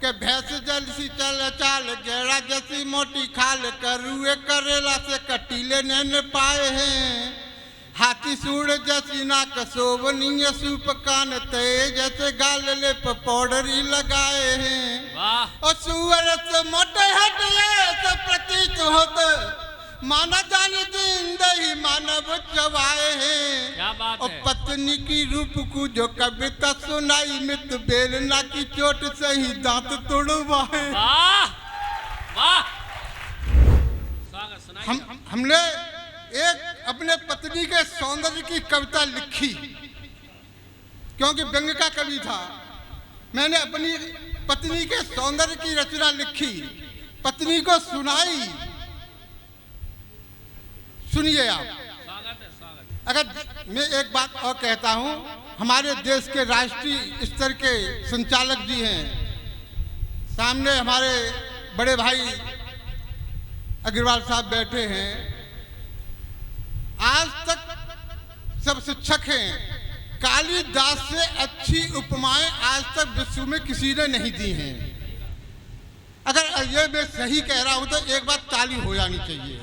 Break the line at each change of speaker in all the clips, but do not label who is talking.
के भैंस जैसी चल चाल गेड़ा जैसी मोटी खाल करुए करेला से कटीले नैन पाए हैं। हाथी सूढ़ जैसी नाक शोभनीय सूप कान ते जैसे गाल ले पाउडरी लगाए हैं। और सुअर से मोटे हटिए से प्रतीत होते माना जाने जिंदे ही मानव चबाए हैं।
क्या बात
और
है?
पत्नी की रूप को जो कविता सुनाई मित बेलना की चोट से ही दांत तोड़वाए।
वाह वाह, स्वागत सुनाइए।
हमने एक अपने पत्नी के सौंदर्य की कविता लिखी क्योंकि व्यंग का कवि था। मैंने अपनी पत्नी के सौंदर्य की रचना लिखी, पत्नी को सुनाई। सुनिए आप।
स्वागत है, स्वागत।
अगर मैं एक बात और कहता हूं, हमारे देश के राष्ट्रीय स्तर के संचालक जी हैं, सामने हमारे बड़े भाई अग्रवाल साहब बैठे हैं। आज तक सब शिक्षक हैं, कालिदास से अच्छी उपमाएं आज तक विश्व में किसी ने नहीं दी हैं। अगर ये मैं सही कह रहा हूं तो एक बार ताली हो जानी चाहिए।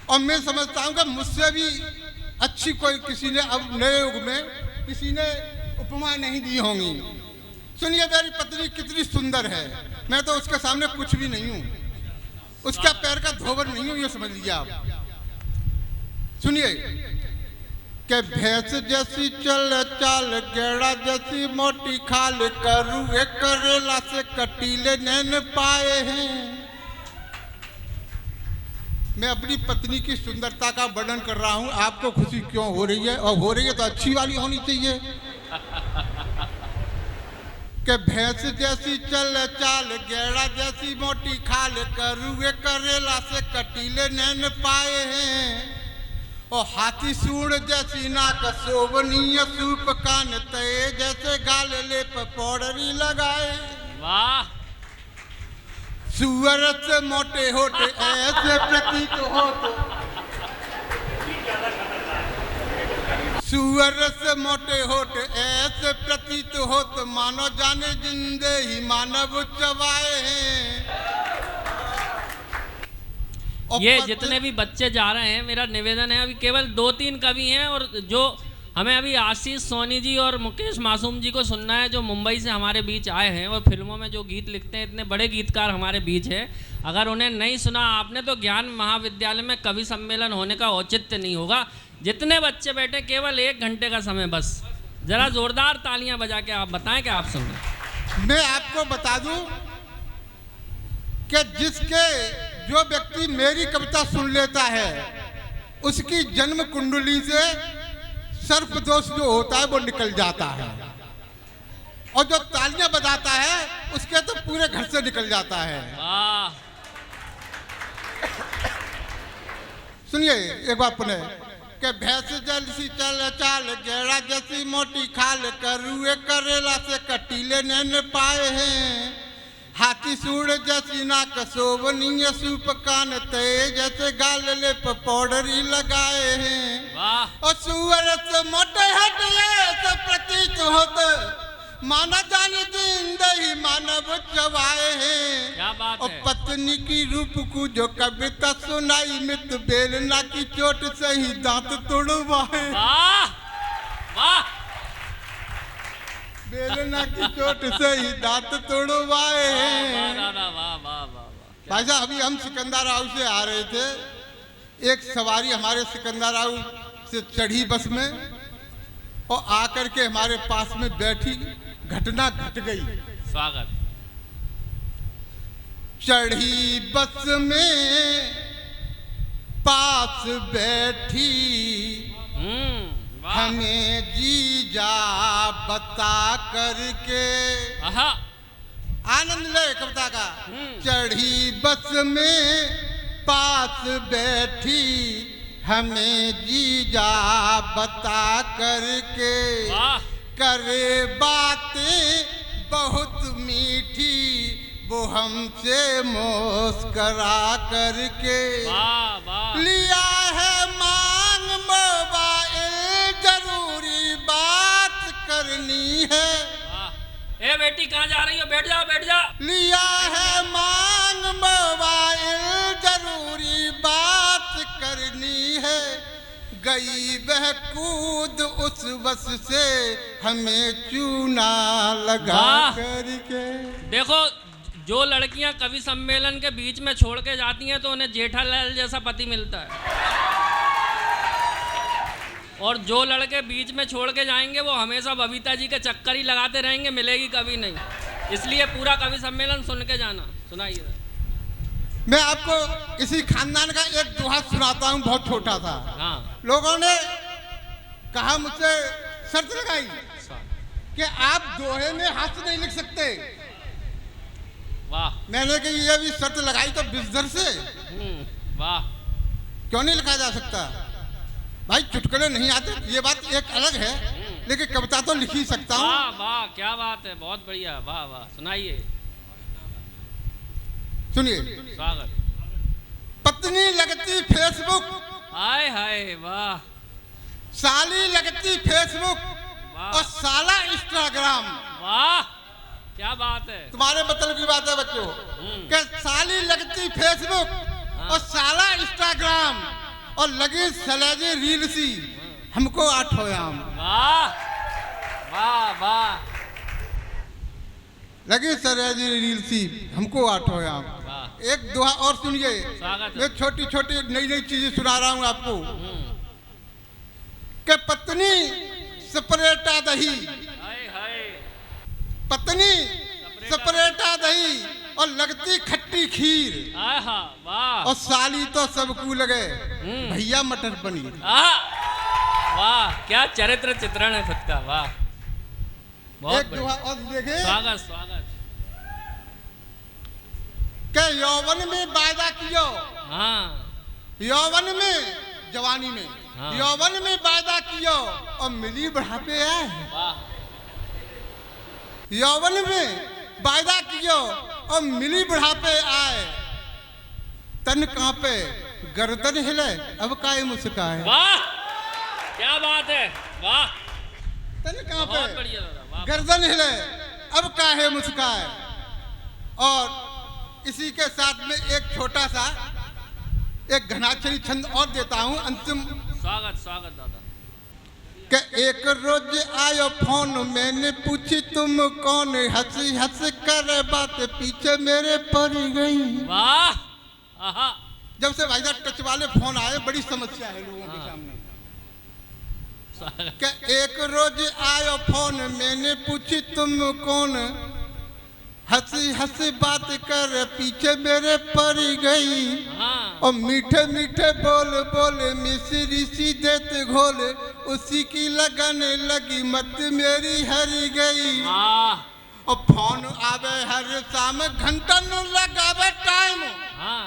और मैं समझता हूं कि मुझसे भी अच्छी कोई किसी ने अब नए युग में किसी ने उपमा नहीं दी होंगी। सुनिए, मेरी पत्नी कितनी सुंदर है, मैं तो उसके सामने कुछ भी नहीं हूं, उसका पैर का धोबर नहीं हूं, ये समझ लीजिए आप। सुनिए कि भैंस जैसी चल चाल गेड़ा जैसी मोटी खाल करुए करेला से कटीले नैन पाए हैं। मैं अपनी पत्नी की सुंदरता का वर्णन कर रहा हूं, आपको खुशी क्यों हो रही है? और हो रही है तो अच्छी वाली होनी चाहिए। कि भैंस जैसी चल चाल गेड़ा जैसी मोटी खाल करुए करेला से कटीले नैन पाए हैं। और हाथी सूढ़ जैसी नाक शोभनीय सूप कान ते जैसे गाल ले पाउडरी लगाए।
वाह।
सुअर से मोटे होते ऐसे प्रतीत होते, सुअर से मोटे होते ऐसे प्रतीत होते मानो जाने जिंदे ही मानव चबाए हैं।
ये जितने भी बच्चे जा रहे हैं, मेरा निवेदन है, अभी केवल 2-3 कवि हैं और जो हमें अभी आशीष सोनी जी और मुकेश मासूम जी को सुनना है, जो मुंबई से हमारे बीच आए हैं और फिल्मों में जो गीत लिखते हैं, इतने बड़े गीतकार हमारे बीच हैं। अगर उन्हें नहीं सुना आपने तो ज्ञान महाविद्यालय में कवि सम्मेलन होने का औचित्य नहीं होगा। जितने बच्चे बैठे, केवल 1 घंटे का समय, बस जरा जोरदार तालियां बजा के आप बताएं कि आप सुन रहे हैं।
मैं आपको बता दूं कि जो व्यक्ति मेरी कविता सुन लेता है उसकी जन्म कुंडली से सर्प दोष जो होता है वो निकल जाता है, और जो तालियां बजाता है उसके तो पूरे घर से निकल जाता है।
वाह।
सुनिए एक बार पुनः कि भैंस जैसी चल चाल गेड़ा जैसी मोटी खाल करुए करेला से कटीले नैन पाए हैं। हाथी सूढ़ जैसी नाक शोभनीय सूप कान ते जैसे गाल ले पाउडरी लगाए हैं।
वाह।
और सुअर से मोटे हटिए से प्रतीत होते माना जाने जिंदे ही मानव चबाए हैं।
क्या बात
और
है?
पत्नी की रूप को जो कविता सुनाई मित बेलना की चोट से ही दांत तोड़वाए।
वाह वाह,
बेलना की चोट से ही दांत तोड़वाए हैं। भाई साहब, अभी हम सिकंदराबाद से आ रहे थे, एक सवारी हमारे सिकंदराबाद से चढ़ी बस में और आकर के हमारे पास में बैठी, घटना घट गई।
स्वागत।
चढ़ी बस में पास बैठी हमें जीजा बता करके। आनंद ले कविता का। चढ़ी बस में पास बैठी हमें जीजा बता करके। करे बातें बहुत मीठी वो हमसे मुस्करा करके। लिया है मांग मोबाइल, जरूरी बात करनी है।
ए बेटी कहाँ जा रही हो? बैठ जाओ बैठ जाओ।
लिया है मांग मोबाइल, जरूरी बात करनी है, गई वह कूद उस बस से, हमें चूना लगा
वाह।
करके।
देखो, जो लड़कियां कवि सम्मेलन के बीच में छोड़ के जाती हैं तो उन्हें जेठालाल जैसा पति मिलता है, और जो लड़के बीच में छोड़ के जाएंगे वो हमेशा बबीता जी के चक्कर ही लगाते रहेंगे, मिलेगी कभी नहीं। इसलिए पूरा कवि सम्मेलन सुन के जाना। सुनाइए।
मैं आपको इसी खानदान का एक दोहा सुनाता हूँ, बहुत छोटा था।
हाँ।
लोगों ने कहा, मुझसे शर्त लगाई कि आप दोहे में हास्य नहीं लिख सकते।
वाह।
मैंने कहा ये भी शर्त लगाई तो बिस्तर से।
वाह।
क्यों नहीं लिखा जा सकता? भाई चुटकुले नहीं आते, ये बात एक अलग है, लेकिन कविता तो लिख ही सकता हूँ।
वाह वाह, क्या बात है, बहुत बढ़िया। वाह वाह, सुनाइए।
सुनिए।
स्वागत।
पत्नी लगती फेसबुक,
हाय हाय, वाह।
साली लगती फेसबुक,
वाह।
और साला इंस्टाग्राम।
वाह, क्या बात है।
तुम्हारे मतलब की बात है बच्चों, कि साली लगती फेसबुक और साला इंस्टाग्राम, और लगी सलेजी रील सी, हमको आठो आम।
वाह वाह वाह।
लगी सलेजी रील सी, हमको आठो आम।
वाह।
एक दोहा और सुनिए।
स्वागत है।
मैं छोटी छोटी नई नई चीजें सुना रहा हूँ आपको। कि पत्नी सपरेटा दही,
हाय हाय।
पत्नी सपरेटा दही, और लगती खट्टी खीर,
आहा, वाह।
और साली तो सबको लगे भैया मटर पनीर।
वाह, क्या चरित्र चित्रण है खुद का। वाह, बहुत
एक दोहा और देखे।
स्वागत स्वागत।
के यौवन में वायदा कियो,
हाँ।
यौवन में, जवानी में,
हाँ।
यौवन में वायदा कियो, और मिली बढ़ापे आए।
वाह।
यौवन में वायदा कियो, और मिली बढ़ापे आए, तन कांपे गर्दन हिले, अब काहे मुस्काए।
वाह, क्या बात है। वाह,
तन
बहुत
कांपे
बढ़िया दादा। वाह।
गर्दन हिले, अब काहे मुस्काए। और इसी के साथ में एक छोटा सा एक घनाक्षरी छंद और देता हूं, अंतिम।
स्वागत स्वागत दादा।
कि एक रोज आयो फोन, मैंने पूछी तुम कौन, हंसी हंस कर बात पीछे मेरे पड़ गई।
वाह। आहा।
जब से भाई साहब टच वाले फोन आए, बड़ी समस्या है लोगों के सामने।
स्वागत।
कि एक रोज आयो फोन, मैंने पूछी तुम कौन, हंसी हंसी बात कर पीछे मेरे पड़ गई।
हाँ।
और मीठे मीठे बोल बोल मिश्री सी देते घोल, उसी की लगन लगी मत मेरी हरी गई।
वाह।
और फोन आवे हर शाम, घंटन लगावे टाइम,
हाँ।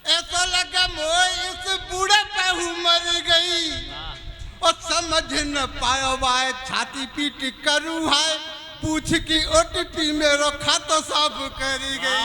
ऐसा लगा मोए इस बूढ़े पे हूँ मर गई।
वाह।
और समझ न पायो वाए, छाती पीट करूँ है, पूछ की ओटीपी मेरो खाता साफ करी गई।